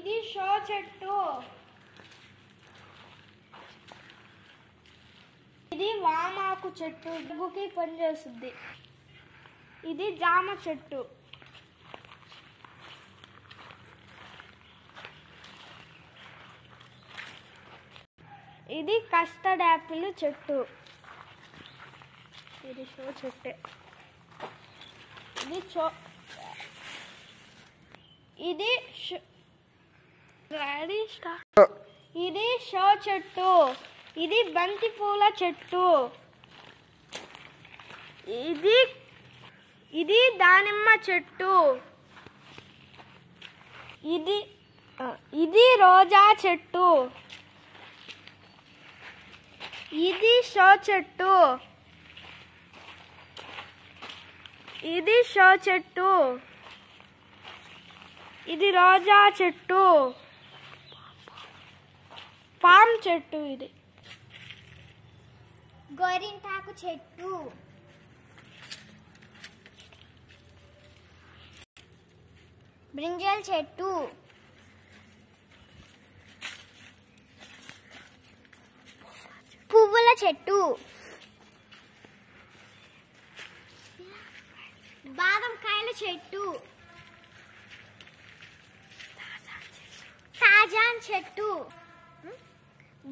ఇది షో చెట్టు. ఇది వామాకు చెట్టు, దగ్గుకి పనిచేస్తుంది. ఇది జామ చెట్టు. ఇది కస్టర్డ్ యాపిల్ చెట్టు. ఇది షో చెట్టే. ఇది షో చెట్టు. ఇది బంతి పూల చెట్టు. ఇది దానిమ్మ చెట్టు. ఇది రోజా చెట్టు. ఇది షో చెట్టు. ఇది షో చెట్టు. ఇది రోజా చెట్టు. పామ్ చెట్టు. ఇది గోరింటాకు చెట్టు. బ్రింజల్ చెట్టు. పువ్వుల చెట్టు. బాదం కాయల చెట్టు. తాజాన్ చెట్టు.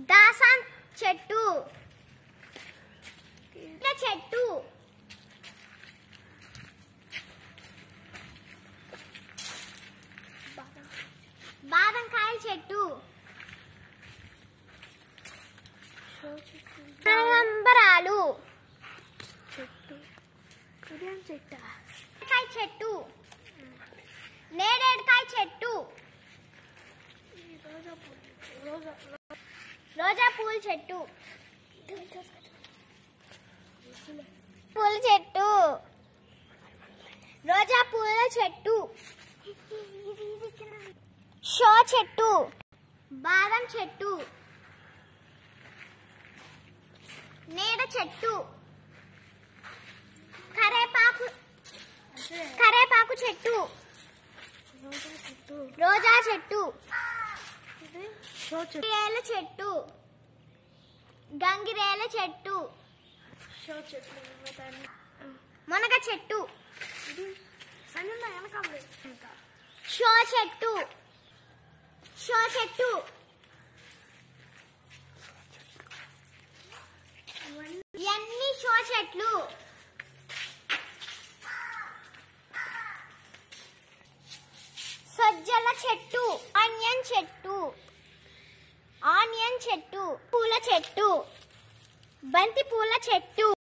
దాసాన్ చెట్టు. చెట్టు. బాదం కాయల చెట్టు. కనకాంబరాలు చెట్టు. చెట్టు. నేరేడుకాయ చెట్టు. రోజా పూల చెట్టు. పూల చెట్టు. రోజా పూల చెట్టు. షో చెట్టు. బాదం చెట్టు. నేడ చెట్టు. కరేపాకు చెట్టు. రోజా చెట్టు. గంగిరేల చెట్టు. గంగిరేల చెట్టు. మునగ చెట్టు. షో చెట్టు. షో చెట్టు. ఇవన్నీ షో చెట్లు. సజ్జల చెట్టు. ఆనియన్ చెట్టు. ఆనియన్ చెట్టు. పూల చెట్టు. బంతి పూల చెట్టు.